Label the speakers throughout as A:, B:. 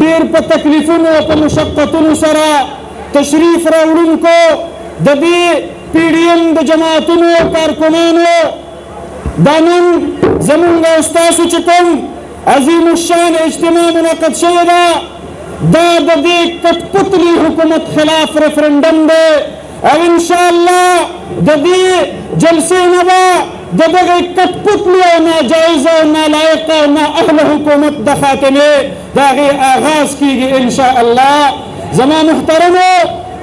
A: ډیر په تکلیفونو او په مشقتونو سره تشریف راوړونکو د دې پی ډي ایم د جماعتونو او کارکنانو دا نن زمونږ او ستاسو چې کوم عظیم الشان اجتماع منعقد شوی ده دا د دې کټپتلي حکومت خلاف ریفرنډم دی او انشاءالله د دې جلسې نه به د دغه کټپتلي او ناجایزه او نالایقه او نااهله حکومت د خاتمې د هغې آغاز کیږي انشاءالله. زما محترمو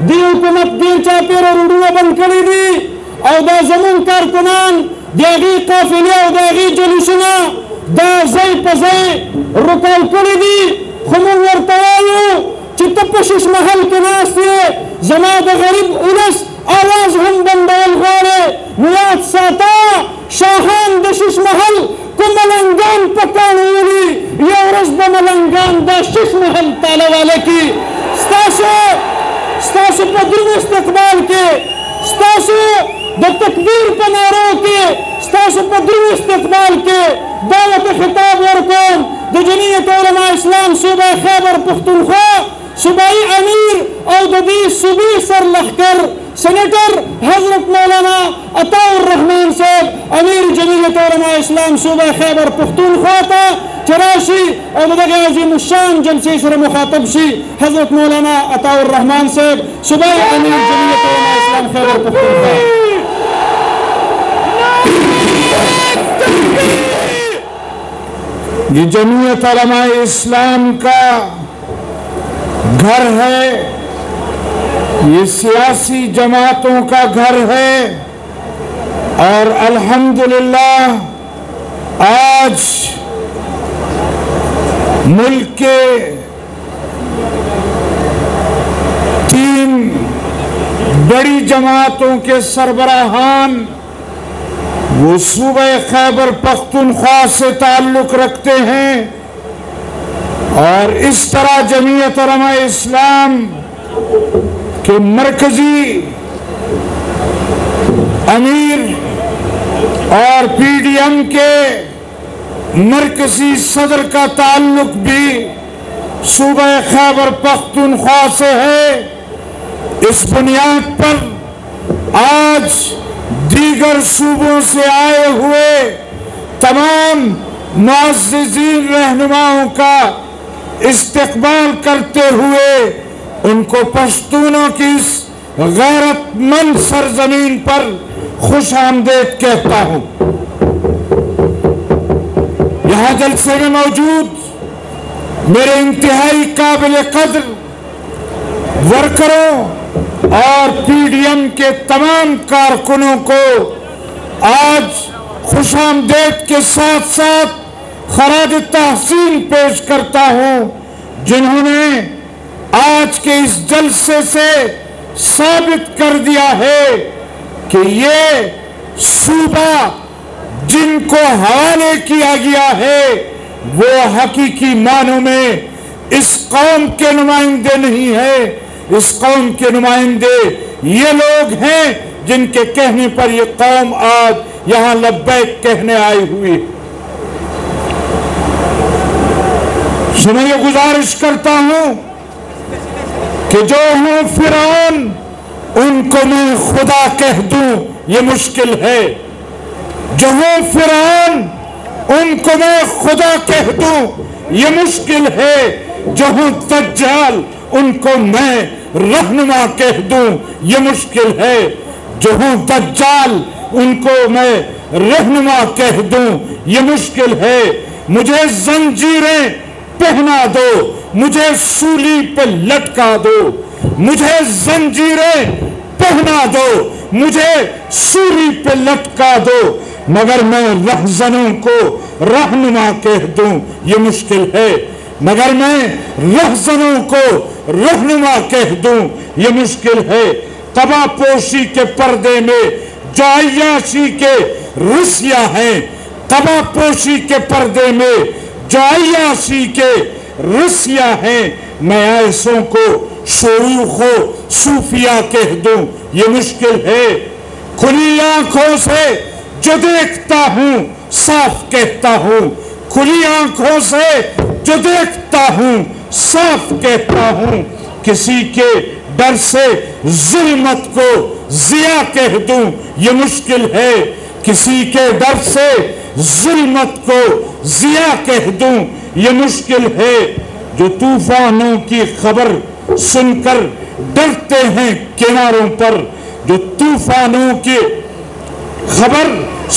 A: دې حکومت ډېر چاپېره روډونه بند کړي دي او دا زمونږ کارکنان د هغې قافلې او د هغې جلوسونه دا ځای په ځای رکاو کړي دي خو موږ ورته وایو چې ته په شش محل کې ناست یې زما د غریب ولس آواز هم بندول غواړې نو یاد ساته شاهان د شش محل که ملنګان په کاڼو ولي یو ورځ به ملنګان دا شش محل تاله واله کي ستاسو په دروند استقبال کې ستاسو د تکبیر په نارو کې ستاسو په دروند استقبال کې دا ورته خطاب ورکوم د جمعیت علما اسلام صوبه خیبر پښتونخوا صوبائی امیر او د دې صوبې سرلښکر سینیټر حضرت مولانا عطا الرحمن صاحب امیر جمعیت علما اسلام صوبه خیبر پښتونخوا ته چې راشي او د دغې عظیم الشان جلسې سره مخاطب شي حضرت مولانا عطا الرحمن صاحب صوبائی امیر جمعیت علما اسلام خیبر پښتونخوا.
B: یہ جمعیت علماء اسلام کا گھر ہے، یہ سیاسی جماعتوں کا گھر ہے اور الحمدللہ آج ملک کے 3 بڑی جماعتوں کے سربراہان وہ صوبہ خیبر پختونخوا سے تعلق رکھتے ہیں اور اس طرح جمعیت علماء اسلام کے مرکزی امیر اور پی ڈی ایم کے مرکزی صدر کا تعلق بھی صوبہ خیبر پختونخوا سے ہے. اس بنیاد پر آج دیگر صوبوں سے آئے ہوئے تمام معززین رہنماؤں کا استقبال کرتے ہوئے ان کو پشتونوں کی اس غیرت مند سرزمین پر خوش آمدید کہتا ہوں. یہاں جلسے میں موجود میرے انتہائی قابل قدر ورکروں اور پی ڈی ایم کے تمام کارکنوں کو آج خوش آمدید کے ساتھ ساتھ خراج تحسین پیش کرتا ہوں جنہوں نے آج کے اس جلسے سے ثابت کر دیا ہے کہ یہ صوبہ جن کو حوالے کیا گیا ہے وہ حقیقی معنوں میں اس قوم کے نمائندے نہیں ہیں. اس قوم کے نمائندے یہ لوگ ہیں جن کے کہنے پر یہ قوم آج یہاں لبیک کہنے آئی ہوئی. میں یہ گزارش کرتا ہوں کہ جو ہوں فرعون ان کو میں خدا کہہ دوں یہ مشکل ہے. جو ہوں فرعون ان کو میں خدا کہہ دوں یہ مشکل ہے. جو ہوں دجال ان کو میں رہنما کہہ دوں یہ مشکل ہے. جو ہوں دجال ان کو میں رہنما کہہ دوں یہ مشکل ہے. مجھے زنجیریں پہنا دو، مجھے سولی پہ لٹکا دو. مجھے زنجیریں پہنا دو، مجھے سولی پہ لٹکا دو، مگر میں رہزنوں کو رہنما کہہ دوں یہ مشکل ہے. مگر میں رہزنوں کو رہنما کہہ دوں یہ مشکل ہے. قبا پوشی کے پردے میں جو عیاشی کے رسیا ہیں، قبا پوشی کے پردے میں جو عیاشی کے رسیا ہیں، میں ایسوں کو شیوخ و صوفیہ کہہ دوں یہ مشکل ہے. کھلی آنکھوں سے جو دیکھتا ہوں صاف کہتا ہوں، کھلی آنکھوں سے جو دیکھتا ہوں صاف کہتا ہوں، کسی کے ڈر سے ظلمت کو ضیاء کہہ دوں یہ مشکل ہے، کسی کے ڈر سے ظلمت کو ضیاء کہہ دوں یہ مشکل ہے۔ جو طوفانوں کی خبر سن کر ڈرتے ہیں کناروں پر، جو طوفانوں کی خبر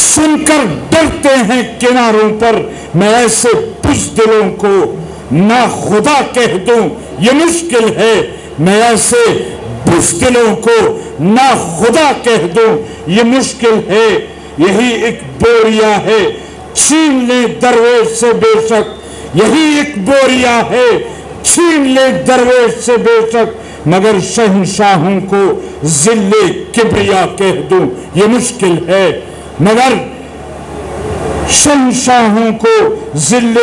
B: سن کر ڈرتے ہیں کناروں پر، میں ایسے بزدلوں کو نا خدا کہہ دوں یہ مشکل ہے، میں ایسے بزدلوں کو نا خدا کہہ دوں یہ مشکل ہے۔ یہی ایک بوریا ہے چھین لے درویش سے بے شک، یہی ایک بوریا ہے چھین لے درویش سے بے شک، مگر شہنشاہوں کو ذل کبریا کہہ دوں یہ مشکل ہے، مگر شہنشاہوں کو ذل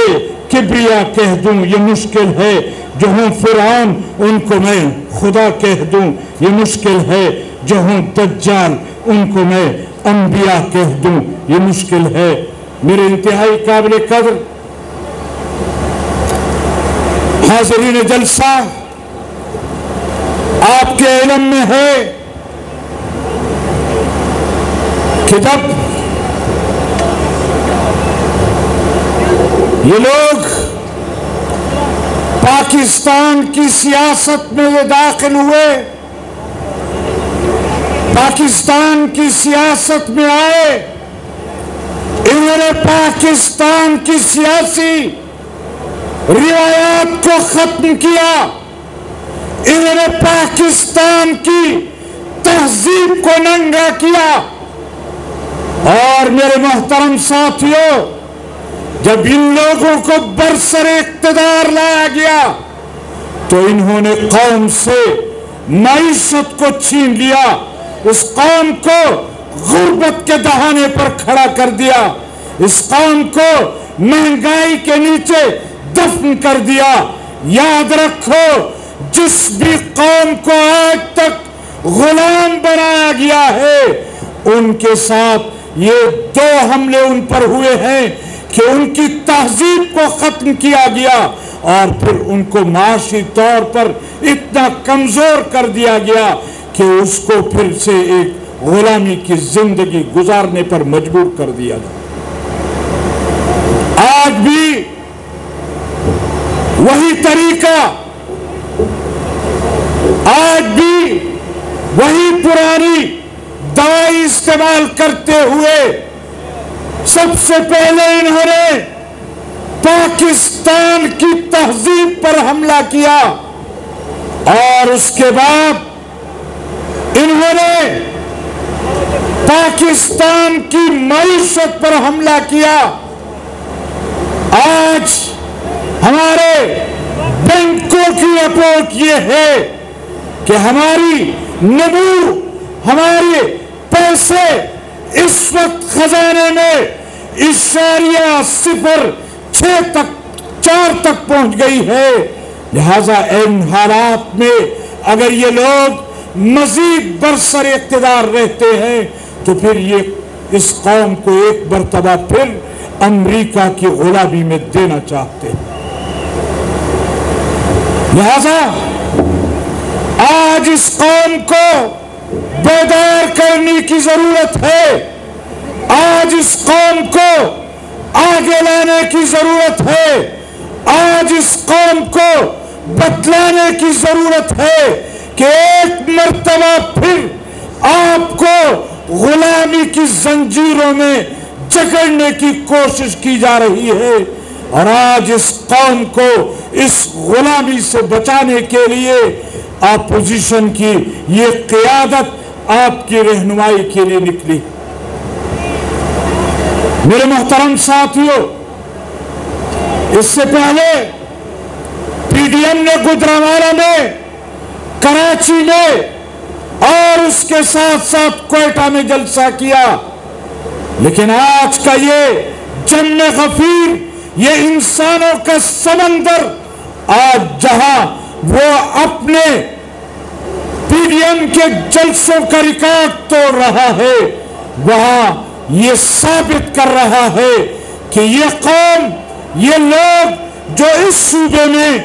B: کبریا کہہ دوں یہ مشکل ہے۔ جو ہوں فرعون ان کو میں خدا کہہ دوں یہ مشکل ہے، جو ہوں دجال ان کو میں انبیاء کہہ دوں یہ مشکل ہے۔ میرے انتہائی قابل قدر حاضرین جلسہ، آپ کے علم میں ہے کہ جب یہ لوگ پاکستان کی سیاست میں یہ داخل ہوئے، پاکستان کی سیاست میں آئے، انہوں نے پاکستان کی سیاسی روایات کو ختم کیا، انہوں نے پاکستان کی تہذیب کو ننگا کیا۔ اور میرے محترم ساتھیوں، جب ان لوگوں کو برسر اقتدار لایا گیا تو انہوں نے قوم سے معیشت کو چھین لیا، اس قوم کو غربت کے دہانے پر کھڑا کر دیا، اس قوم کو مہنگائی کے نیچے دفن کر دیا۔ یاد رکھو، جس بھی قوم کو آج تک غلام بنایا گیا ہے، ان کے ساتھ یہ دو حملے ان پر ہوئے ہیں کہ ان کی تہذیب کو ختم کیا گیا اور پھر ان کو معاشی طور پر اتنا کمزور کر دیا گیا کہ اس کو پھر سے ایک غلامی کی زندگی گزارنے پر مجبور کر دیا گیا۔ آج بھی وہی طریقہ، آج بھی وہی پرانی دوائی استعمال کرتے ہوئے سب سے پہلے انہوں نے پاکستان کی تہذیب پر حملہ کیا اور اس کے بعد انہوں نے پاکستان کی معیشت پر حملہ کیا۔ آج ہمارے بینکوں کی رپورٹ یہ ہے کہ ہماری نمو، ہمارے پیسے اس وقت خزانے میں 0.06 تک پہنچ گئی ہے۔ لہذا ان حالات میں اگر یہ لوگ مزید برسر اقتدار رہتے ہیں تو پھر یہ اس قوم کو ایک مرتبہ پھر امریکہ کی غلامی میں دینا چاہتے ہیں۔ لہذا آج اس قوم کو بیدار کرنے کی ضرورت ہے، آج اس قوم کو آگے لانے کی ضرورت ہے، آج اس قوم کو بتلانے کی ضرورت ہے کہ ایک مرتبہ پھر آپ کو غلامی کی زنجیروں میں جکڑنے کی کوشش کی جا رہی ہے، اور آج اس قوم کو اس غلامی سے بچانے کے لیے اپوزیشن کی یہ قیادت آپ کی رہنمائی کے لیے نکلی۔ میرے محترم ساتھیوں، اس سے پہلے پی ڈی ایم نے گجرانوالہ میں، کراچی میں اور اس کے ساتھ ساتھ کوئٹہ میں جلسہ کیا، لیکن آج کا یہ جم غفیر، یہ انسانوں کا سمندر، آج جہاں وہ اپنے پی ڈی ایم کے جلسوں کا ریکارڈ توڑ رہا ہے، وہاں یہ ثابت کر رہا ہے کہ یہ قوم، یہ لوگ جو اس صوبے میں